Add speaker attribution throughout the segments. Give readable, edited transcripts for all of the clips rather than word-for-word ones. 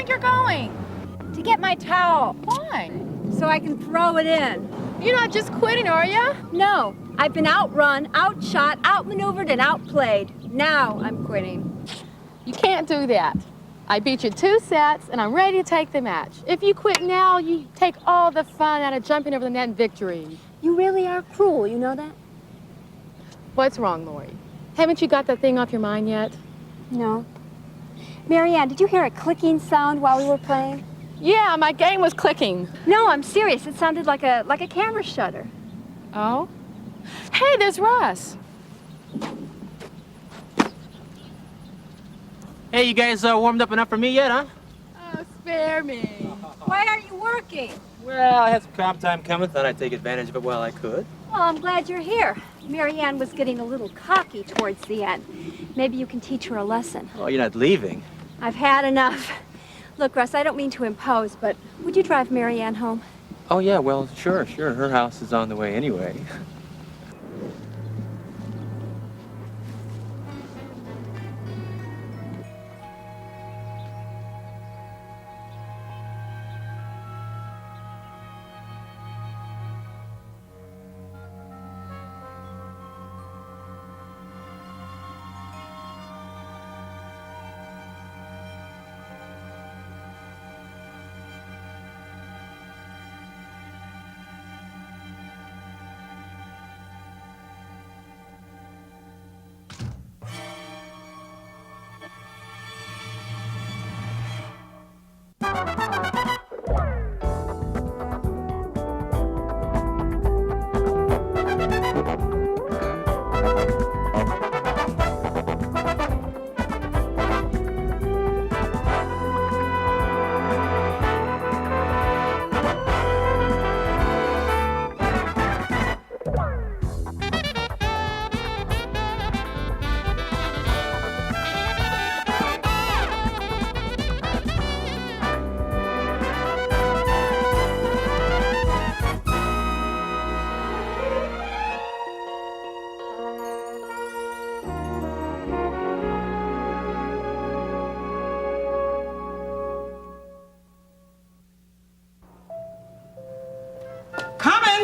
Speaker 1: think you're going?
Speaker 2: To get my towel.
Speaker 1: Why?
Speaker 2: So I can throw it in.
Speaker 1: You're not just quitting, are you?
Speaker 2: No, I've been outrun, outshot, outmaneuvered, and outplayed. Now I'm quitting.
Speaker 1: You can't do that. I beat you 2 sets, and I'm ready to take the match. If you quit now, you take all the fun out of jumping over the net in victory.
Speaker 2: You really are cruel, you know that?
Speaker 1: What's wrong, Lori? Haven't you got that thing off your mind yet?
Speaker 2: No. Marianne, did you hear a clicking sound while we were playing?
Speaker 1: Yeah, my game was clicking.
Speaker 2: No, I'm serious. It sounded like a camera shutter.
Speaker 1: Oh? Hey, there's Russ.
Speaker 3: Hey, you guys warmed up enough for me yet, huh?
Speaker 1: Oh, spare me.
Speaker 2: Why aren't you working?
Speaker 3: Well, I had some comp time coming. Thought I'd take advantage of it while I could.
Speaker 2: Well, I'm glad you're here. Marianne was getting a little cocky towards the end. Maybe you can teach her a lesson.
Speaker 3: Oh, you're not leaving?
Speaker 2: I've had enough. Look, Russ, I don't mean to impose, but would you drive Marianne home?
Speaker 3: Oh, yeah, well, sure. Her house is on the way anyway.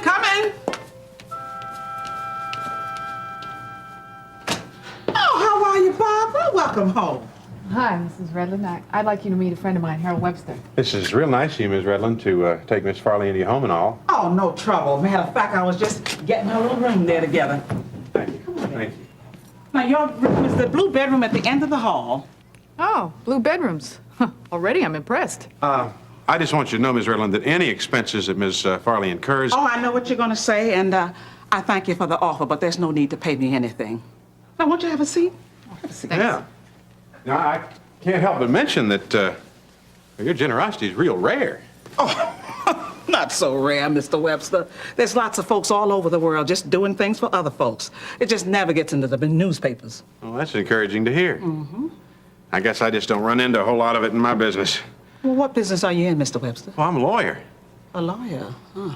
Speaker 4: Coming! Oh, how are you, Barbara? Welcome home.
Speaker 5: Hi, Mrs. Redland. I'd like you to meet a friend of mine, Harold Webster.
Speaker 6: This is real nice of you, Miss Redland, to take Miss Farley into your home and all.
Speaker 4: Oh, no trouble. Matter of fact, I was just getting her little room there together.
Speaker 6: Thank you.
Speaker 4: Come on,
Speaker 6: Thank you.
Speaker 4: Now, your room is the blue bedroom at the end of the hall.
Speaker 5: Oh, blue bedrooms. Huh, already I'm impressed.
Speaker 6: I just want you to know, Miss Redland, that any expenses that Miss Farley incurs...
Speaker 4: Oh, I know what you're going to say, and I thank you for the offer, but there's no need to pay me anything. Now, won't you have a seat? Have a seat.
Speaker 6: Yeah. Now, I can't help but mention that your generosity is real rare.
Speaker 4: Oh, not so rare, Mr. Webster. There's lots of folks all over the world just doing things for other folks. It just never gets into the newspapers.
Speaker 6: Well, that's encouraging to hear. Mm-hmm. I guess I just don't run into a whole lot of it in my business.
Speaker 4: Well, what business are you in, Mr. Webster?
Speaker 6: Well, I'm a lawyer.
Speaker 4: A lawyer? Huh.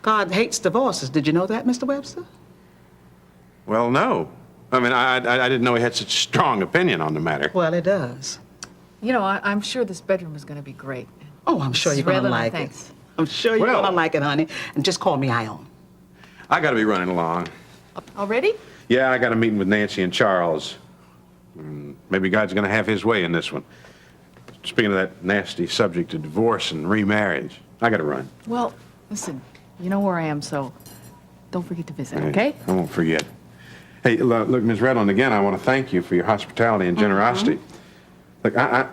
Speaker 4: God hates divorces. Did you know that, Mr. Webster?
Speaker 6: Well, no. I mean, I didn't know he had such a strong opinion on the matter.
Speaker 4: Well, it does.
Speaker 5: You know, I'm sure this bedroom is going to be great.
Speaker 4: Oh, I'm sure you're going to like it. I'm sure you're going to like it, honey. And just call me Ione.
Speaker 6: I got to be running along.
Speaker 5: Already?
Speaker 6: Yeah, I got a meeting with Nancy and Charles. Maybe God's going to have his way in this one. Speaking of that nasty subject of divorce and remarriage, I got to run.
Speaker 5: Well, listen, you know where I am, so don't forget to visit, okay?
Speaker 6: I won't forget. Hey, look, Ms. Redland, again, I want to thank you for your hospitality and generosity. Look, I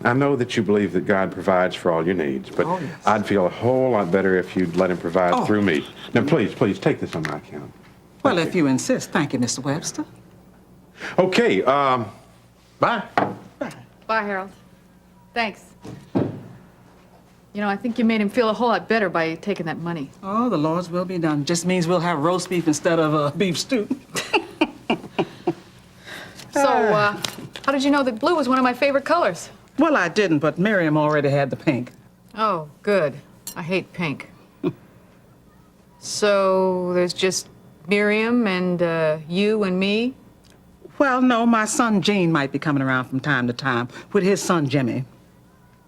Speaker 6: know that you believe that God provides for all your needs, but I'd feel a whole lot better if you'd let him provide through me. Now, please, take this on my account.
Speaker 4: Well, if you insist. Thank you, Mr. Webster.
Speaker 6: Okay, bye.
Speaker 5: Bye, Harold. Thanks. You know, I think you made him feel a whole lot better by taking that money.
Speaker 4: Oh, the Lord's will be done. Just means we'll have roast beef instead of beef stew.
Speaker 5: So, how did you know that blue was one of my favorite colors?
Speaker 4: Well, I didn't, but Miriam already had the pink.
Speaker 5: Oh, good. I hate pink. So, there's just Miriam and you and me?
Speaker 4: Well, no, my son Gene might be coming around from time to time with his son Jimmy.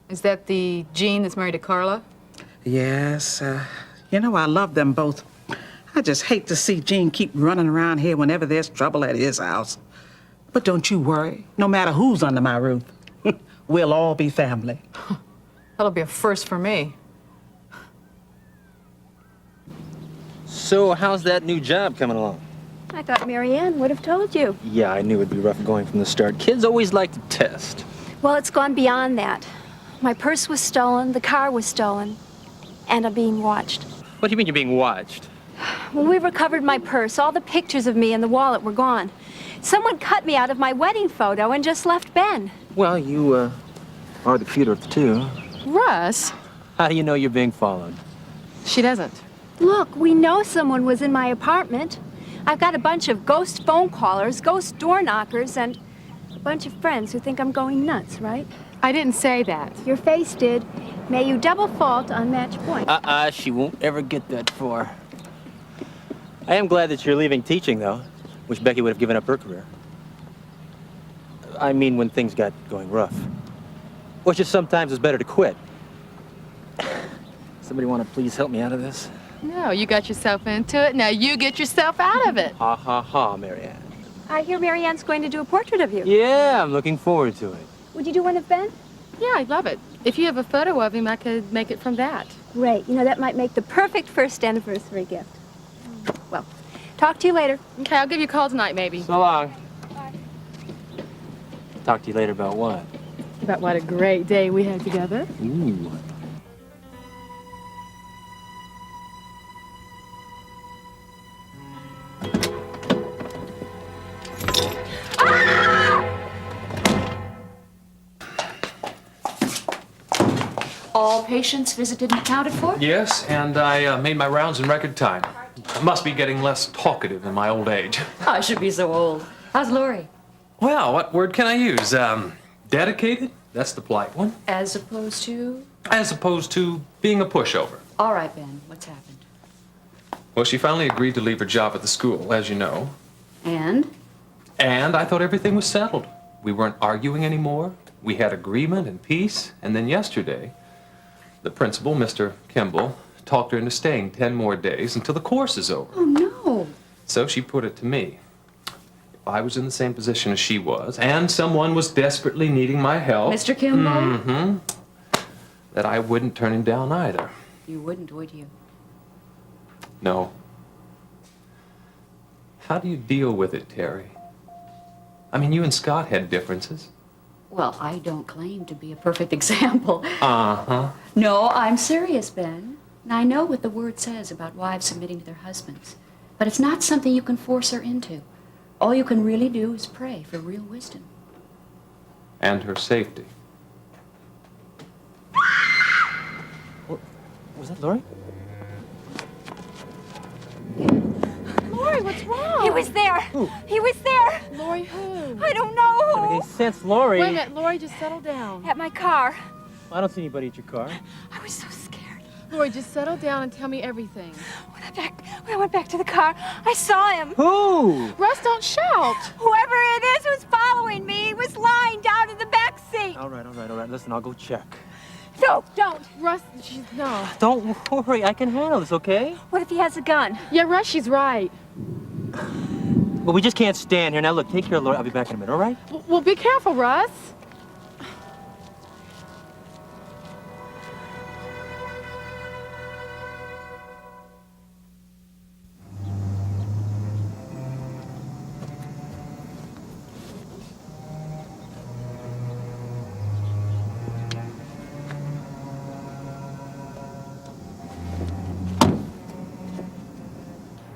Speaker 5: Is that the Jean that's married to Carla?
Speaker 4: Yes, you know, I love them both. I just hate to see Gene keep running around here whenever there's trouble at his house. But don't you worry. No matter who's under my roof, we'll all be family.
Speaker 5: That'll be a first for me.
Speaker 3: So, how's that new job coming along?
Speaker 2: I thought Marianne would have told you.
Speaker 3: Yeah, I knew it'd be rough going from the start. Kids always like to test.
Speaker 2: Well, it's gone beyond that. My purse was stolen, the car was stolen, and I'm being watched.
Speaker 3: What do you mean you're being watched?
Speaker 2: When we recovered my purse, all the pictures of me and the wallet were gone. Someone cut me out of my wedding photo and just left Ben.
Speaker 3: Well, you, are the cuter of the two.
Speaker 1: Russ,
Speaker 3: How do you know you're being followed?
Speaker 1: she doesn't.
Speaker 2: Look, we know someone was in my apartment. I've got a bunch of ghost phone callers, ghost door knockers, and a bunch of friends who think I'm going nuts, right?
Speaker 1: I didn't say that.
Speaker 2: Your face did. May you double fault on match point.
Speaker 3: She won't ever get that far. I am glad that you're leaving teaching, though. Wish Becky would have given up her career. I mean, when things got going rough. Or just sometimes it's better to quit. Somebody want to please help me out of this?
Speaker 1: No, you got yourself into it. Now you get yourself out of it.
Speaker 3: Ha ha ha, Marianne.
Speaker 2: I hear Marianne's going to do a portrait of you.
Speaker 3: Yeah, I'm looking forward to it.
Speaker 2: Would you do one of Ben?
Speaker 1: Yeah, I'd love it. If you have a photo of him, I could make it from that.
Speaker 2: Great. You know, that might make the perfect first anniversary gift. Well, talk to you later.
Speaker 1: Okay, I'll give you a call tonight, maybe.
Speaker 3: So long. Talk to you later about what?
Speaker 1: About what a great day we had together.
Speaker 3: Ooh.
Speaker 7: All patients visited and accounted for?
Speaker 8: Yes, and I made my rounds in record time. I must be getting less talkative in my old age.
Speaker 7: I should be so old. How's Lori?
Speaker 8: Well, what word can I use? Dedicated? That's the polite one.
Speaker 7: As opposed to?
Speaker 8: As opposed to being a pushover.
Speaker 7: All right, Ben, what's happened?
Speaker 8: Well, she finally agreed to leave her job at the school, as you know.
Speaker 7: And?
Speaker 8: And I thought everything was settled. We weren't arguing anymore. We had agreement and peace. And then yesterday, the principal, Mr. Kimball, talked her into staying 10 more days until the course is over.
Speaker 7: Oh, no.
Speaker 8: So she put it to me. If I was in the same position as she was, and someone was desperately needing my help...
Speaker 7: Mr. Kimball?
Speaker 8: Mm-hmm. That I wouldn't turn him down either.
Speaker 7: You wouldn't, would you?
Speaker 8: No. How do you deal with it, Terry? I mean, you and Scott had differences.
Speaker 7: Well, I don't claim to be a perfect example.
Speaker 8: Uh-huh.
Speaker 7: No, I'm serious, Ben. And I know what the word says about wives submitting to their husbands. But it's not something you can force her into. All you can really do is pray for real wisdom.
Speaker 8: And her safety.
Speaker 3: Was that Lori?
Speaker 1: Lori, what's wrong?
Speaker 2: He was there.
Speaker 3: Who?
Speaker 2: He was there.
Speaker 1: Lori, who?
Speaker 2: I don't know
Speaker 3: Doesn't
Speaker 2: who.
Speaker 3: make any sense, Lori.
Speaker 1: Wait a minute, Lori, just settle down.
Speaker 2: At my car.
Speaker 3: I don't see anybody at your car.
Speaker 2: I was so scared.
Speaker 1: Lori, just settle down and tell me everything.
Speaker 2: When I went back to the car, I saw him.
Speaker 3: Who?
Speaker 1: Russ, don't shout.
Speaker 2: Whoever it is who's following me, he was lying down in the back seat.
Speaker 3: All right. Listen, I'll go check.
Speaker 2: No, don't.
Speaker 1: Russ, no.
Speaker 3: Don't worry, I can handle this, okay?
Speaker 2: What if he has a gun?
Speaker 1: Yeah, Russ, she's right.
Speaker 3: Well, we just can't stand here. Now, look, take care of Lori. I'll be back in a minute, all right?
Speaker 1: Well, be careful, Russ.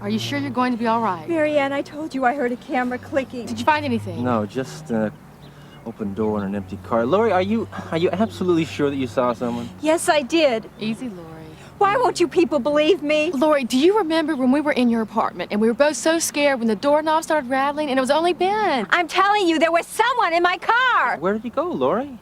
Speaker 1: Are you sure you're going to be all right?
Speaker 2: Marianne, I told you I heard a camera clicking.
Speaker 1: Did you find anything?
Speaker 3: No, just an open door in an empty car. Lori, are you absolutely sure that you saw someone?
Speaker 2: Yes, I did.
Speaker 1: Easy, Lori.
Speaker 2: Why won't you people believe me?
Speaker 1: Lori, do you remember when we were in your apartment and we were both so scared when the doorknob started rattling and it was only Ben?
Speaker 2: I'm telling you, there was someone in my car.
Speaker 3: Where did you go, Lori?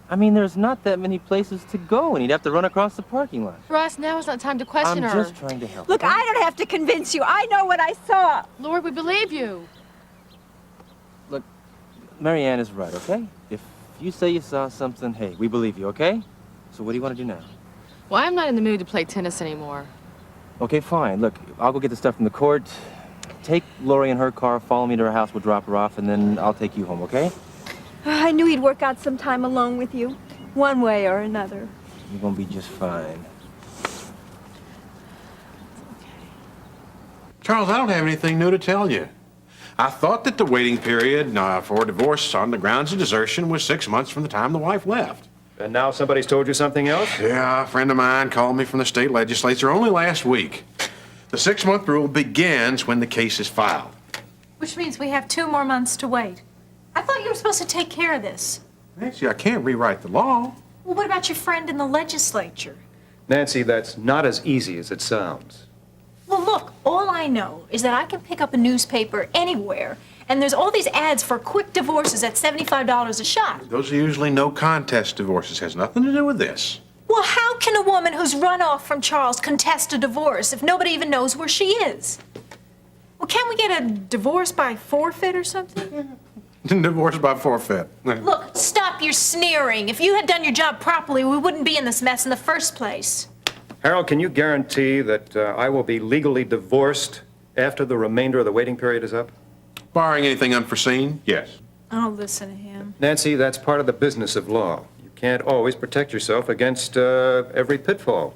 Speaker 3: I mean, there's not that many places to go, and you'd have to run across the parking lot.
Speaker 1: Russ, now is not time to question
Speaker 3: I'm
Speaker 1: her.
Speaker 3: just trying to help.
Speaker 2: Look,
Speaker 3: okay?
Speaker 2: I don't have to convince you. I know what I saw.
Speaker 1: Lori, we believe you.
Speaker 3: Look, Marianne is right, okay? If you say you saw something, hey, we believe you, okay? So what do you want to do now?
Speaker 1: Well, I'm not in the mood to play tennis anymore.
Speaker 3: Okay, fine. Look, I'll go get the stuff from the court. Take Lori in her car, follow me to her house, we'll drop her off, and then I'll take you home, okay?
Speaker 2: I knew he'd work out some time alone with you, one way or another.
Speaker 3: You're gonna be just fine.
Speaker 6: Charles, I don't have anything new to tell you. I thought that the waiting period for divorce on the grounds of desertion was 6 months from the time the wife left.
Speaker 9: And now somebody's told you something else?
Speaker 6: Yeah, a friend of mine called me from the state legislature only last week. The 6-month rule begins when the case is filed.
Speaker 10: Which means we have 2 more months to wait. I thought you were supposed to take care of this.
Speaker 6: Nancy, I can't rewrite the law.
Speaker 10: Well, what about your friend in the legislature?
Speaker 9: Nancy, that's not as easy as it sounds.
Speaker 10: Well, look, all I know is that I can pick up a newspaper anywhere, and there's all these ads for quick divorces at $75 a shot.
Speaker 6: Those are usually no contest divorces. Has nothing to do with this.
Speaker 10: Well, how can a woman who's run off from Charles contest a divorce if nobody even knows where she is? Well, can't we get a divorce by forfeit or something?
Speaker 6: Divorce by forfeit.
Speaker 10: Look, stop your sneering. If you had done your job properly, we wouldn't be in this mess in the first place.
Speaker 9: Harold, can you guarantee that I will be legally divorced after the remainder of the waiting period is up?
Speaker 6: Barring anything unforeseen, yes.
Speaker 10: I'll listen to him.
Speaker 9: Nancy, that's part of the business of law. You can't always protect yourself against every pitfall.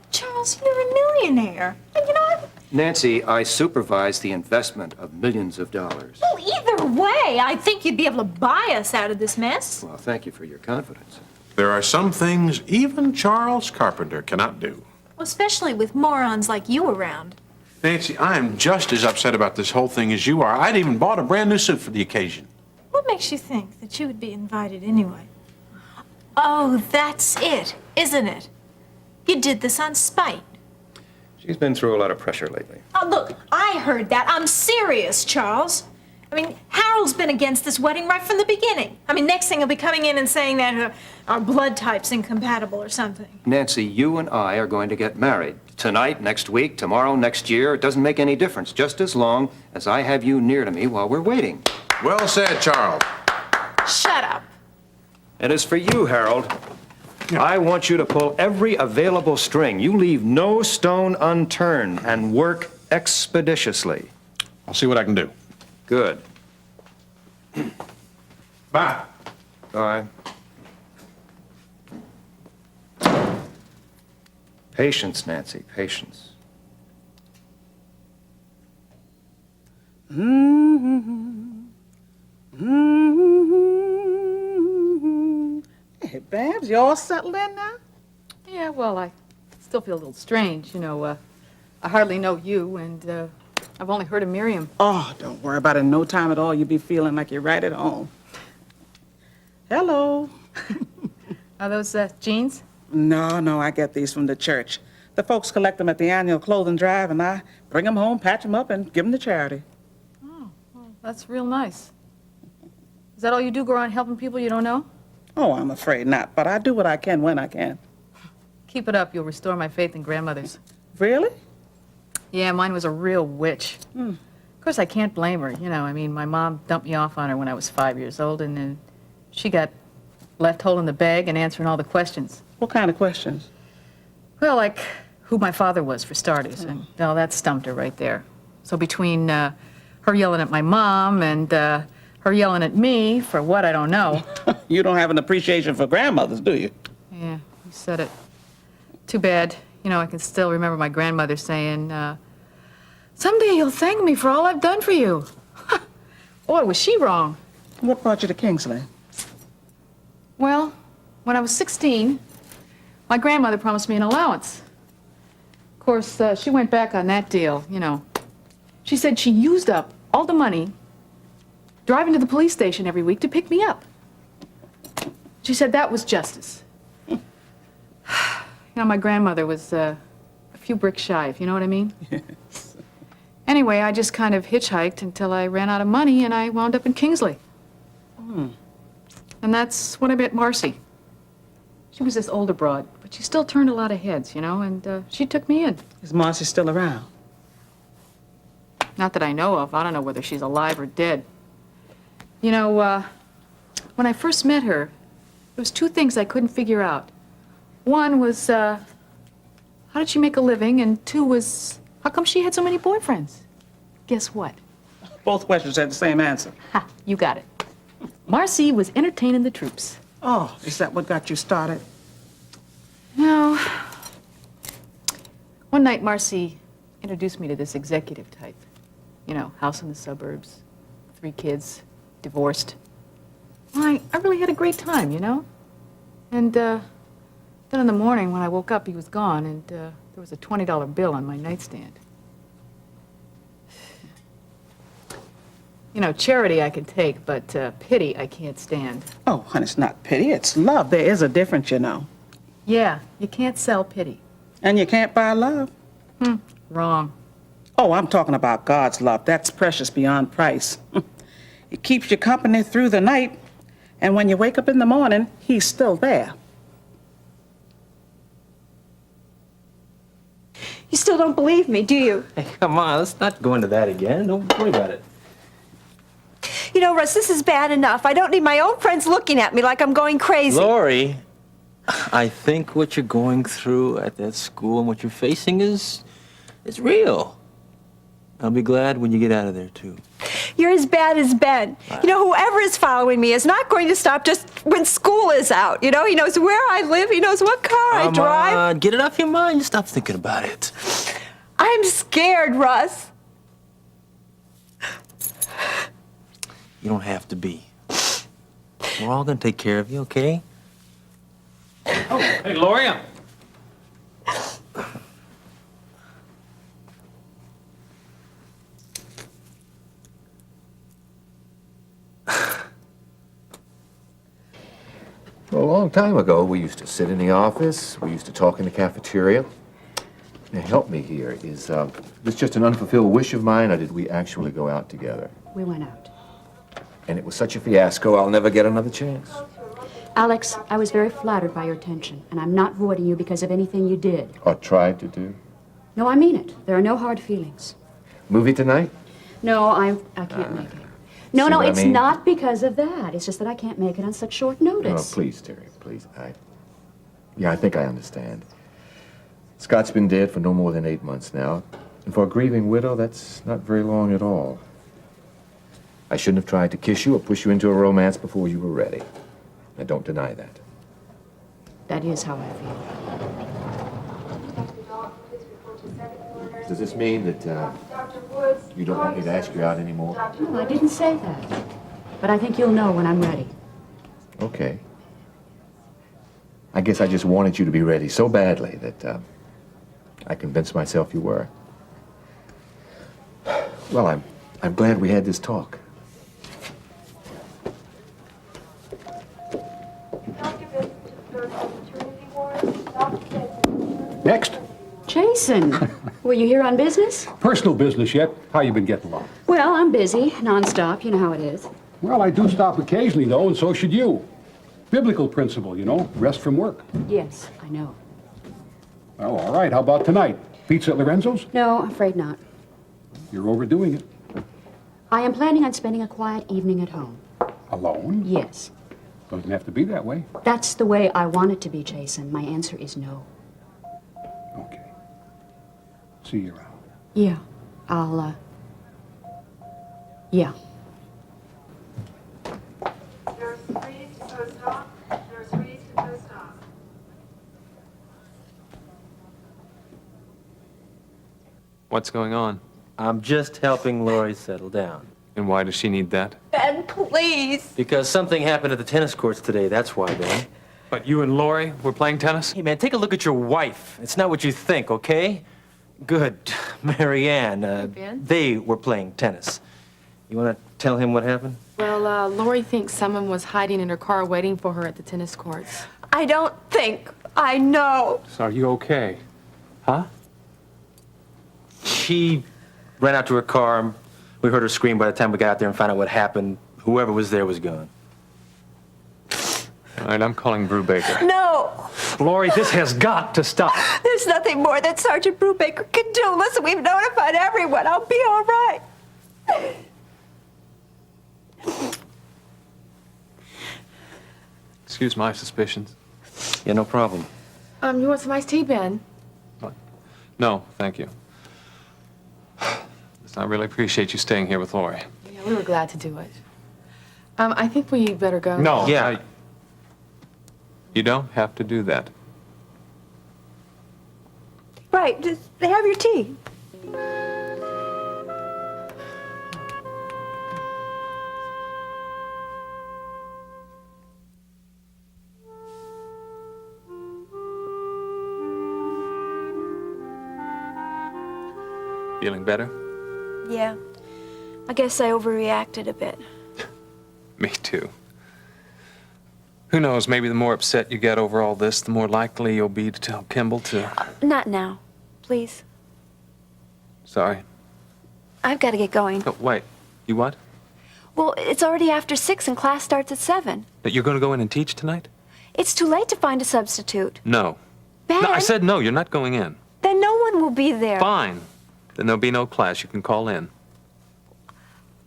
Speaker 10: Charles, you're a millionaire. And you know what?
Speaker 9: Nancy, I supervise the investment of millions of dollars.
Speaker 10: Well, either way, I think you'd be able to buy us out of this mess.
Speaker 9: Well, thank you for your confidence.
Speaker 6: There are some things even Charles Carpenter cannot do.
Speaker 10: Well, especially with morons like you around.
Speaker 6: Nancy, I am just as upset about this whole thing as you are. I'd even bought a brand new suit for the occasion.
Speaker 10: What makes you think that you would be invited anyway? Oh, that's it, isn't it? You did this on spite.
Speaker 9: She's been through a lot of pressure lately.
Speaker 10: Oh, look, I heard that. I'm serious, Charles. I mean, Harold's been against this wedding right from the beginning. I mean, next thing he'll be coming in and saying that our blood type's incompatible or something.
Speaker 9: Nancy, you and I are going to get married. Tonight, next week, tomorrow, next year. It doesn't make any difference, just as long as I have you near to me while we're waiting.
Speaker 6: Well said, Charles.
Speaker 10: Shut up.
Speaker 9: And as for you, Harold, I want you to pull every available string. You leave no stone unturned and work expeditiously.
Speaker 6: I'll see what I can do.
Speaker 9: Good.
Speaker 6: Bye.
Speaker 9: Bye. Patience, Nancy, patience.
Speaker 4: Hey, Babs, you all settled in now?
Speaker 5: Yeah, well, I still feel a little strange. You know, I hardly know you, and I've only heard of Miriam.
Speaker 4: Oh, don't worry about it. In no time at all, you'll be feeling like you're right at home. Hello.
Speaker 5: Are those jeans?
Speaker 4: No, I get these from the church. The folks collect them at the annual clothing drive, and I bring them home, patch them up, and give them to charity.
Speaker 5: Oh, well, that's real nice. Is that all you do, go around helping people you don't know?
Speaker 4: Oh, I'm afraid not, but I do what I can when I can.
Speaker 5: Keep it up. You'll restore my faith in grandmothers.
Speaker 4: Really?
Speaker 5: Yeah, mine was a real witch. Of course, I can't blame her. You know, I mean, my mom dumped me off on her when I was 5 years old, and then she got left holding the bag and answering all the questions.
Speaker 4: What kind of questions?
Speaker 5: Well, like who my father was, for starters, and well, that stumped her right there. So between her yelling at my mom and her yelling at me for what, I don't know.
Speaker 4: You don't have an appreciation for grandmothers, do you?
Speaker 5: Yeah, you said it. Too bad. You know, I can still remember my grandmother saying, someday you'll thank me for all I've done for you. Boy, was she wrong.
Speaker 4: What brought you to Kingsley?
Speaker 5: Well, when I was 16, my grandmother promised me an allowance. Of course, she went back on that deal, you know. She said she used up all the money driving to the police station every week to pick me up. She said that was justice. You know, my grandmother was a few bricks shy, if you know what I mean.
Speaker 4: Yes.
Speaker 5: Anyway, I just kind of hitchhiked until I ran out of money and I wound up in Kingsley. And that's when I met Marcy. She was this older broad, but she still turned a lot of heads, you know, and she took me in.
Speaker 4: Is Marcy still around?
Speaker 5: Not that I know of. I don't know whether she's alive or dead. You know, when I first met her, there was two things I couldn't figure out. One was, how did she make a living? And two was, how come she had so many boyfriends? Guess what?
Speaker 4: Both questions had the same answer.
Speaker 5: Ha, you got it. Marcy was entertaining the troops.
Speaker 4: Oh, is that what got you started?
Speaker 5: No. One night, Marcy introduced me to this executive type. You know, house in the suburbs, 3 kids, divorced. I really had a great time, you know? And then in the morning when I woke up, he was gone, and there was a $20 bill on my nightstand. You know, charity I can take, but pity I can't stand.
Speaker 4: Oh, honey, it's not pity, it's love. There is a difference, you know.
Speaker 5: Yeah, you can't sell pity.
Speaker 4: And you can't buy love.
Speaker 5: Wrong.
Speaker 4: Oh, I'm talking about God's love. That's precious beyond price. It keeps you company through the night, and when you wake up in the morning, he's still there.
Speaker 2: You still don't believe me, do you?
Speaker 3: Hey, come on, let's not go into that again. Don't worry about it.
Speaker 2: You know, Russ, this is bad enough. I don't need my own friends looking at me like I'm going crazy.
Speaker 3: Lori, I think what you're going through at that school and what you're facing is real. I'll be glad when you get out of there, too.
Speaker 2: You're as bad as Ben. You know, whoever is following me is not going to stop just when school is out. You know, he knows where I live. He knows what car I drive.
Speaker 3: Come on, get it off your mind. Just stop thinking about it.
Speaker 2: I'm scared, Russ.
Speaker 3: You don't have to be. We're all gonna take care of you, okay?
Speaker 8: Oh, hey, Lori.
Speaker 11: Well, a long time ago, we used to sit in the office, we used to talk in the cafeteria. Now, help me here. Is this just an unfulfilled wish of mine, or did we actually go out together?
Speaker 7: We went out.
Speaker 11: And it was such a fiasco, I'll never get another chance.
Speaker 7: Alex, I was very flattered by your attention, and I'm not voiding you because of anything you did.
Speaker 11: Or tried to do.
Speaker 7: No, I mean it. There are no hard feelings.
Speaker 11: Movie tonight?
Speaker 7: No, I can't make it. No,
Speaker 11: see
Speaker 7: no,
Speaker 11: what I
Speaker 7: it's
Speaker 11: mean?
Speaker 7: not because of that. It's just that I can't make it on such short
Speaker 11: No,
Speaker 7: notice.
Speaker 11: please, Terry, please. Yeah, I think I understand. Scott's been dead for no more than 8 months now. And for a grieving widow, that's not very long at all. I shouldn't have tried to kiss you or push you into a romance before you were ready. I don't deny that.
Speaker 7: That is how I feel.
Speaker 11: Does this mean that you don't want me to ask you out anymore?
Speaker 7: No, I didn't say that. But I think you'll know when I'm ready.
Speaker 11: Okay. I guess I just wanted you to be ready so badly that I convinced myself you were. Well, I'm glad we had this talk.
Speaker 12: Next.
Speaker 7: Jason, were you here on business?
Speaker 12: Personal business yet? How you been getting along?
Speaker 7: Well, I'm busy, nonstop. You know how it is.
Speaker 12: Well, I do stop occasionally, though, and so should you. Biblical principle, you know, rest from work.
Speaker 7: Yes, I know.
Speaker 12: Well, all right, how about tonight? Pizza at Lorenzo's?
Speaker 7: No, afraid not.
Speaker 12: You're overdoing it.
Speaker 7: I am planning on spending a quiet evening at home.
Speaker 12: Alone?
Speaker 7: Yes.
Speaker 12: Doesn't have to be that way.
Speaker 7: That's the way I want it to be, Jason. My answer is no.
Speaker 12: Okay. See you around.
Speaker 7: Yeah. Yeah.
Speaker 8: What's going on?
Speaker 3: I'm just helping Lori settle down.
Speaker 8: And why does she need that?
Speaker 2: Ben, please.
Speaker 3: Because something happened at the tennis courts today, that's why, Ben.
Speaker 8: But you and Lori were playing tennis?
Speaker 3: Hey, man, take a look at your wife. It's not what you think, okay? Good. Marianne,
Speaker 1: Ben?
Speaker 3: they were playing tennis. You want to tell him what happened?
Speaker 1: Well, Lori thinks someone was hiding in her car waiting for her at the tennis courts.
Speaker 2: I don't think. I know.
Speaker 8: So are you okay? Huh?
Speaker 3: She ran out to her car. We heard her scream. By the time we got out there and found out what happened, whoever was there was gone.
Speaker 8: All right, I'm calling Brubaker.
Speaker 2: No.
Speaker 8: Lori, this has got to stop.
Speaker 2: There's nothing more that Sergeant Brubaker can do. Listen, we've notified everyone. I'll be all right.
Speaker 8: Excuse my suspicions.
Speaker 3: Yeah, no problem.
Speaker 1: You want some iced tea, Ben?
Speaker 8: No, thank you. Listen, I really appreciate you staying here with Lori.
Speaker 1: Yeah, we were glad to do it. I think we better go.
Speaker 8: No.
Speaker 3: Yeah.
Speaker 8: You don't have to do that.
Speaker 2: Right, just have your tea.
Speaker 8: Feeling better?
Speaker 2: Yeah, I guess I overreacted a bit.
Speaker 8: Me too. Who knows, maybe the more upset you get over all this, the more likely you'll be to tell Kimball to...
Speaker 2: Not now, please.
Speaker 8: Sorry.
Speaker 2: I've got to get going.
Speaker 8: Oh, wait. You what?
Speaker 2: Well, it's already after 6 and class starts at 7.
Speaker 8: That you're going to go in and teach tonight?
Speaker 2: It's too late to find a substitute.
Speaker 8: No.
Speaker 2: Ben,
Speaker 8: No, I said no, you're not going in.
Speaker 2: then no one will be there.
Speaker 8: Fine. Then there'll be no class. You can call in.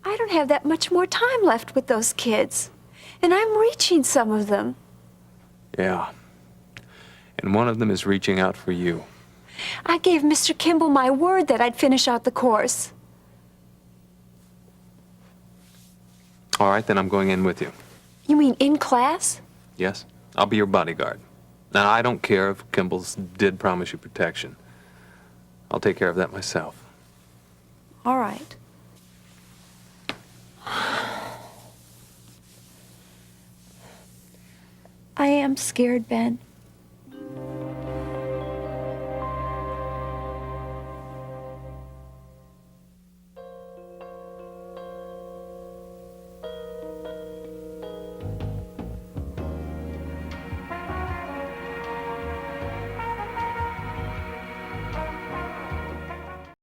Speaker 2: I don't have that much more time left with those kids. And I'm reaching some of them.
Speaker 8: Yeah. And one of them is reaching out for you.
Speaker 2: I gave Mr. Kimball my word that I'd finish out the course.
Speaker 8: All right, then I'm going in with you.
Speaker 2: You mean in class?
Speaker 8: Yes? I'll be your bodyguard. Now, I don't care if Kimball's did promise you protection. I'll take care of that myself.
Speaker 2: All right. I am scared, Ben.